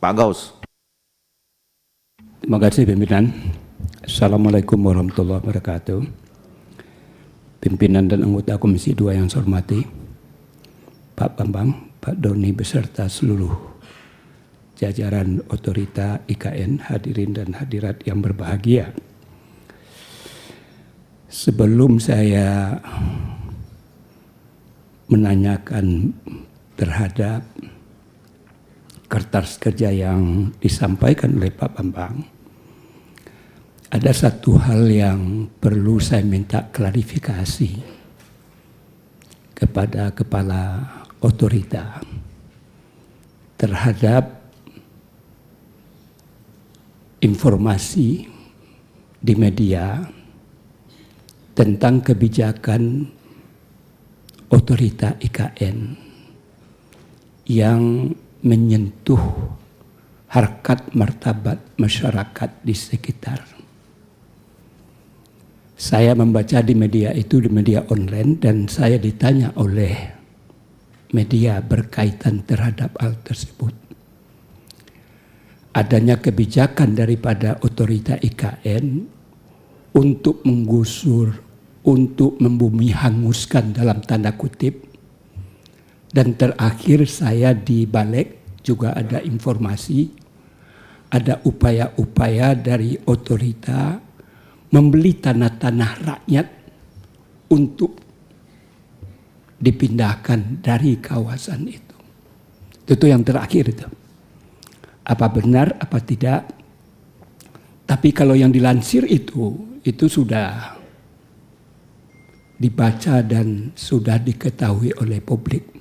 Pak Gaus. Terima kasih pimpinan. Assalamualaikum warahmatullahi wabarakatuh. Pimpinan dan anggota Komisi 2 yang saya hormati, Pak Bambang, Pak Doni beserta seluruh jajaran otorita IKN, hadirin dan hadirat yang berbahagia. Sebelum saya menanyakan terhadap kertas kerja yang disampaikan oleh Pak Bambang, ada satu hal yang perlu saya minta klarifikasi kepada kepala otorita terhadap informasi di media tentang kebijakan otorita IKN yang menyentuh harkat martabat masyarakat di sekitar. Saya membaca di media itu, di media online, dan saya ditanya oleh media berkaitan terhadap hal tersebut. Adanya kebijakan daripada otorita IKN untuk menggusur, untuk membumi hanguskan dalam tanda kutip. Dan terakhir saya di balik juga ada informasi, ada upaya-upaya dari otorita membeli tanah-tanah rakyat untuk dipindahkan dari kawasan itu. Itu yang terakhir itu. Apa benar, apa tidak. Tapi kalau yang dilansir itu sudah dibaca dan sudah diketahui oleh publik.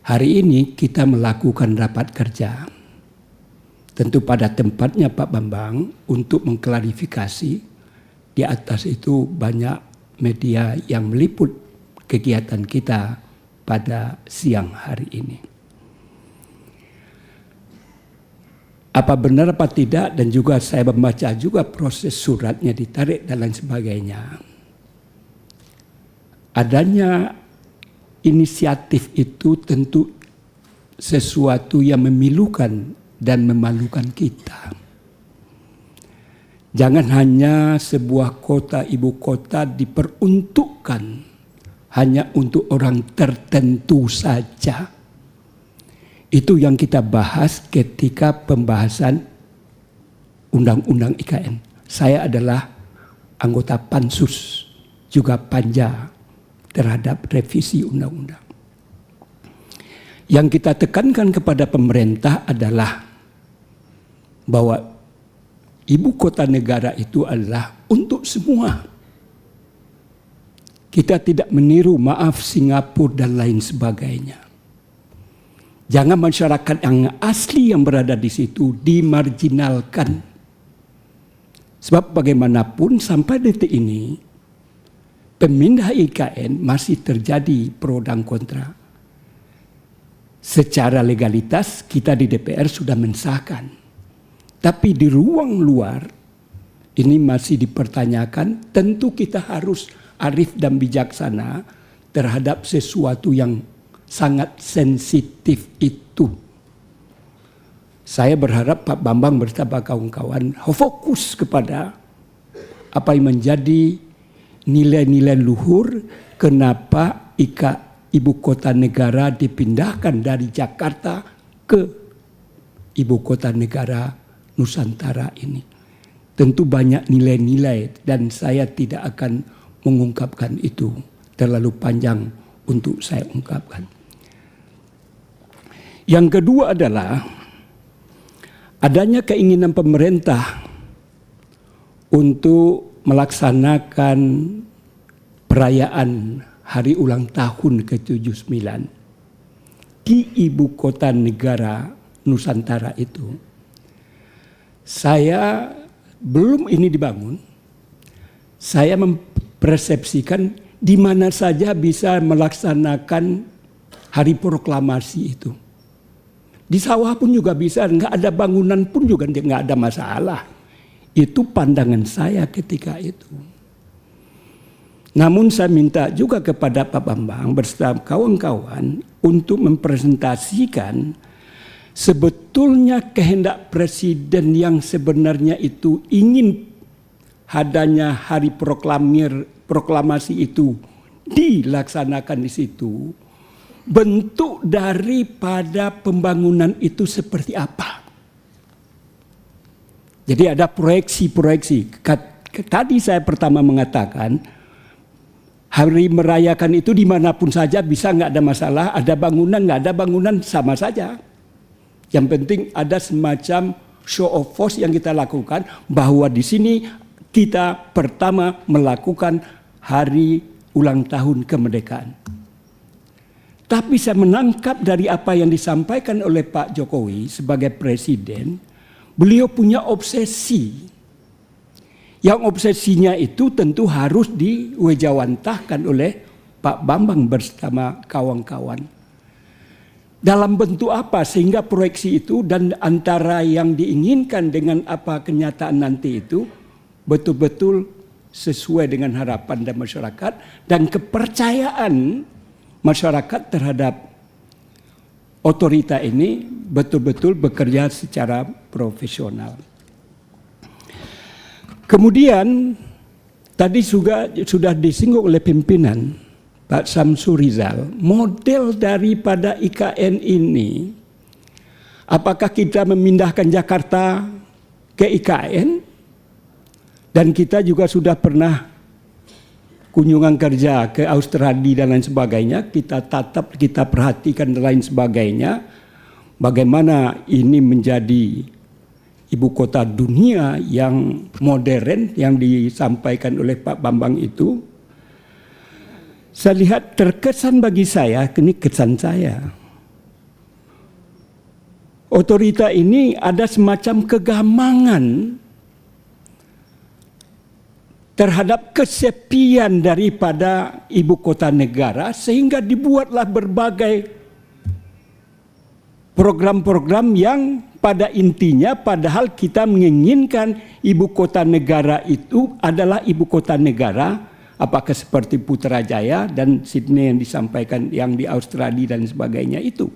Hari ini kita melakukan rapat kerja. Tentu pada tempatnya Pak Bambang untuk mengklarifikasi. Di atas itu banyak media yang meliput kegiatan kita pada siang hari ini. Apa benar apa tidak, dan juga saya membaca juga proses suratnya ditarik dan lain sebagainya. Adanya inisiatif itu tentu sesuatu yang memilukan dan memalukan kita. Jangan hanya sebuah kota, ibu kota diperuntukkan hanya untuk orang tertentu saja. Itu yang kita bahas ketika pembahasan Undang-Undang IKN. Saya adalah anggota Pansus, juga Panja terhadap revisi undang-undang. Yang kita tekankan kepada pemerintah adalah bahwa ibu kota negara itu adalah untuk semua. Kita tidak meniru, maaf, Singapura dan lain sebagainya. Jangan masyarakat yang asli yang berada di situ dimarginalkan. Sebab bagaimanapun sampai detik ini pemindah IKN masih terjadi pro dan kontra. Secara legalitas kita di DPR sudah mensahkan. Tapi di ruang luar ini masih dipertanyakan. Tentu kita harus arif dan bijaksana terhadap sesuatu yang sangat sensitif itu. Saya berharap Pak Bambang bersama kawan-kawan fokus kepada apa yang menjadi nilai-nilai luhur kenapa ibu kota negara dipindahkan dari Jakarta ke ibu kota negara Nusantara ini. Tentu banyak nilai-nilai dan saya tidak akan mengungkapkan itu. Terlalu panjang untuk saya ungkapkan. Yang kedua adalah adanya keinginan pemerintah untuk melaksanakan perayaan hari ulang tahun ke-79 di ibu kota negara Nusantara itu. Saya belum ini dibangun, saya mempersepsikan di mana saja bisa melaksanakan hari proklamasi itu. Di sawah pun juga bisa, nggak ada bangunan pun juga nggak ada masalah. Itu pandangan saya ketika itu. Namun saya minta juga kepada Pak Bambang bersama kawan-kawan untuk mempresentasikan sebetulnya kehendak presiden yang sebenarnya itu ingin adanya hari proklamasi itu dilaksanakan di situ, bentuk daripada pembangunan itu seperti apa. Jadi ada proyeksi-proyeksi. Tadi saya pertama mengatakan, hari merayakan itu dimanapun saja bisa, nggak ada masalah. Ada bangunan, nggak ada bangunan sama saja. Yang penting ada semacam show of force yang kita lakukan, bahwa di sini kita pertama melakukan hari ulang tahun kemerdekaan. Tapi saya menangkap dari apa yang disampaikan oleh Pak Jokowi sebagai presiden, beliau punya obsesi. Yang obsesinya itu tentu harus diwejawantahkan oleh Pak Bambang bersama kawan-kawan. Dalam bentuk apa sehingga proyeksi itu dan antara yang diinginkan dengan apa kenyataan nanti itu betul-betul sesuai dengan harapan dan masyarakat dan kepercayaan masyarakat terhadap otorita ini betul-betul bekerja secara profesional. Kemudian tadi sudah disinggung oleh pimpinan Pak Samsur Rizal, model daripada IKN ini, apakah kita memindahkan Jakarta ke IKN? Dan kita juga sudah pernah kunjungan kerja ke Australia dan lain sebagainya, kita tatap, kita perhatikan dan lain sebagainya, bagaimana ini menjadi ibu kota dunia yang modern yang disampaikan oleh Pak Bambang itu. Saya lihat terkesan bagi saya, ini kesan saya, otorita ini ada semacam kegamangan terhadap kesepian daripada ibu kota negara, sehingga dibuatlah berbagai program-program yang pada intinya padahal kita menginginkan ibu kota negara itu adalah ibu kota negara, apakah seperti Putrajaya dan Sydney yang disampaikan yang di Australia dan sebagainya itu.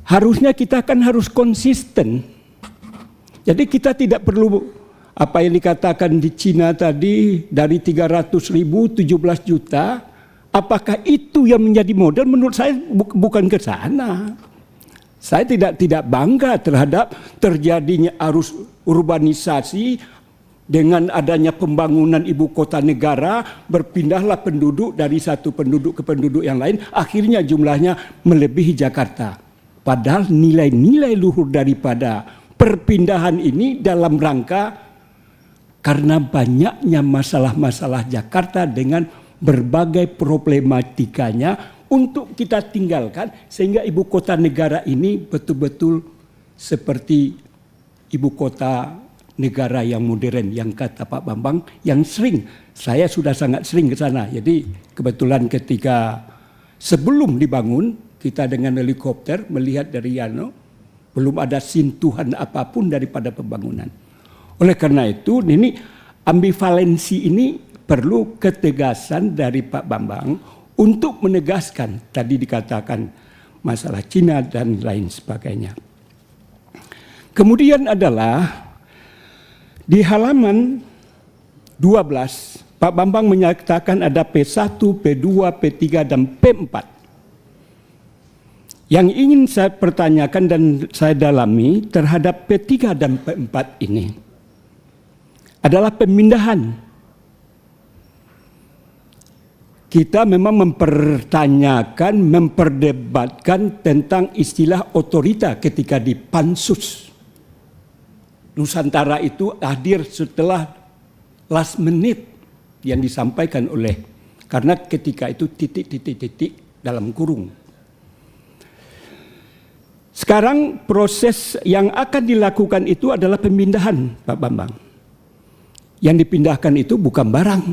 Harusnya kita kan harus konsisten. Jadi kita tidak perlu apa yang dikatakan di Cina tadi dari 300.000 17 juta, apakah itu yang menjadi model? Menurut saya bukan ke sana. Saya tidak bangga terhadap terjadinya arus urbanisasi dengan adanya pembangunan ibu kota negara, berpindahlah penduduk dari satu penduduk ke penduduk yang lain, akhirnya jumlahnya melebihi Jakarta. Padahal nilai-nilai luhur daripada perpindahan ini dalam rangka karena banyaknya masalah-masalah Jakarta dengan berbagai problematikanya untuk kita tinggalkan, sehingga ibu kota negara ini betul-betul seperti ibu kota negara yang modern, yang kata Pak Bambang, yang sering, saya sudah sangat sering ke sana. Jadi kebetulan ketika sebelum dibangun, kita dengan helikopter melihat dari Yano, belum ada sentuhan apapun daripada pembangunan. Oleh karena itu, ini ambivalensi ini perlu ketegasan dari Pak Bambang untuk menegaskan, tadi dikatakan masalah Cina dan lain sebagainya. Kemudian adalah di halaman 12, Pak Bambang menyatakan ada P1, P2, P3, dan P4. Yang ingin saya pertanyakan dan saya dalami terhadap P3 dan P4 ini adalah pemindahan. Kita memang mempertanyakan, memperdebatkan tentang istilah otorita ketika di Pansus. Nusantara itu hadir setelah last minute yang disampaikan oleh, karena ketika itu titik-titik dalam kurung. Sekarang proses yang akan dilakukan itu adalah pemindahan, Pak Bambang. Yang dipindahkan itu bukan barang.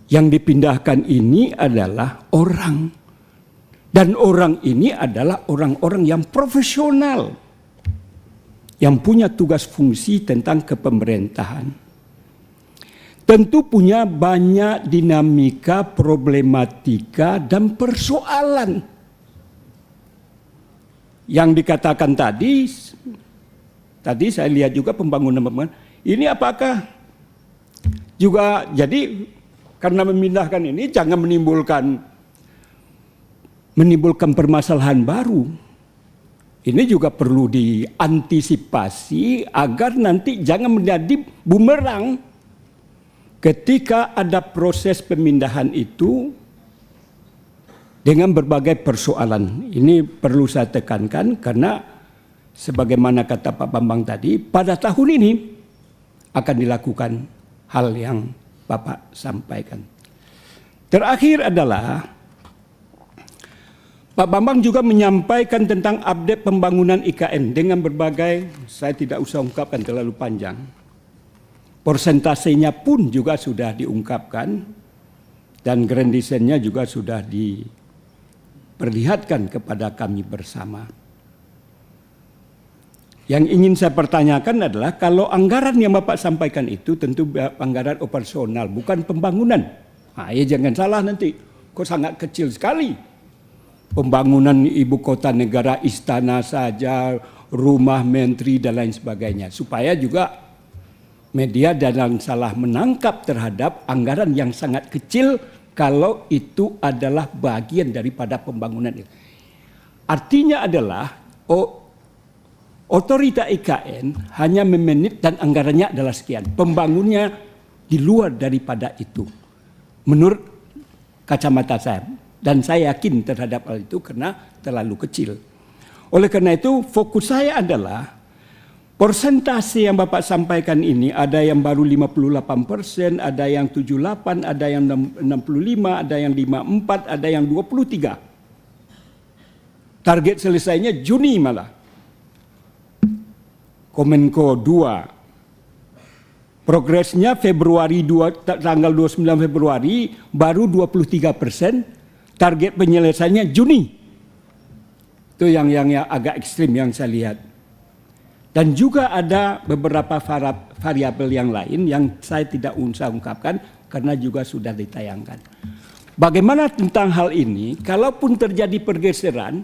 Yang dipindahkan ini adalah orang. Dan orang ini adalah orang-orang yang profesional, yang punya tugas fungsi tentang kepemerintahan. Tentu punya banyak dinamika, problematika, dan persoalan. yang dikatakan tadi saya lihat juga pembangunan ini apakah juga jadi karena memindahkan ini jangan menimbulkan permasalahan baru. Ini juga perlu diantisipasi agar nanti jangan menjadi bumerang ketika ada proses pemindahan itu dengan berbagai persoalan. Ini perlu saya tekankan karena sebagaimana kata Pak Bambang tadi, pada tahun ini akan dilakukan hal yang Bapak sampaikan. Terakhir adalah Pak Bambang juga menyampaikan tentang update pembangunan IKN dengan berbagai, saya tidak usah ungkapkan terlalu panjang. Persentasenya pun juga sudah diungkapkan dan grand design-nya juga sudah diperlihatkan kepada kami bersama. Yang ingin saya pertanyakan adalah kalau anggaran yang Bapak sampaikan itu tentu anggaran operasional, bukan pembangunan. Ya jangan salah nanti, kok sangat kecil sekali. Pembangunan ibu kota negara, istana saja, rumah menteri dan lain sebagainya. Supaya juga media jangan salah menangkap terhadap anggaran yang sangat kecil kalau itu adalah bagian daripada pembangunan itu. Artinya adalah otorita IKN hanya memanage dan anggarannya adalah sekian. Pembangunnya di luar daripada itu. Menurut kacamata saya. Dan saya yakin terhadap hal itu karena terlalu kecil. Oleh karena itu fokus saya adalah persentase yang Bapak sampaikan ini ada yang baru 58%, ada yang 78%, ada yang 65%, ada yang 54%, ada yang 23%. Target selesainya Juni malah. Komenko 2. Progresnya Februari tanggal 29 Februari baru 23%. Target penyelesaiannya Juni. Itu yang agak ekstrim yang saya lihat. Dan juga ada beberapa variabel yang lain yang saya tidak usah ungkapkan karena juga sudah ditayangkan. Bagaimana tentang hal ini? Kalaupun terjadi pergeseran,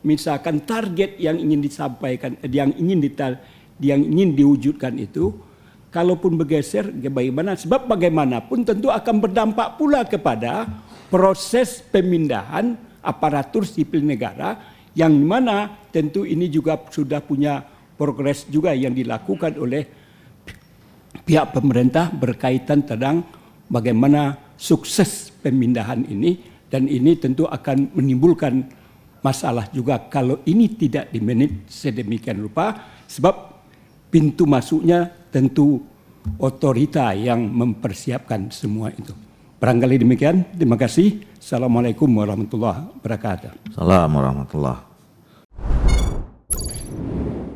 misalkan target yang ingin disampaikan, yang ingin diwujudkan itu, kalaupun bergeser, bagaimana? Sebab bagaimanapun tentu akan berdampak pula kepada proses pemindahan aparatur sipil negara yang mana tentu ini juga sudah punya progres juga yang dilakukan oleh pihak pemerintah berkaitan tentang bagaimana sukses pemindahan ini dan ini tentu akan menimbulkan masalah juga kalau ini tidak dimanage sedemikian rupa sebab pintu masuknya tentu otorita yang mempersiapkan semua itu. Barangkali demikian. Terima kasih. Assalamualaikum warahmatullahi wabarakatuh. Assalamualaikum warahmatullahi wabarakatuh.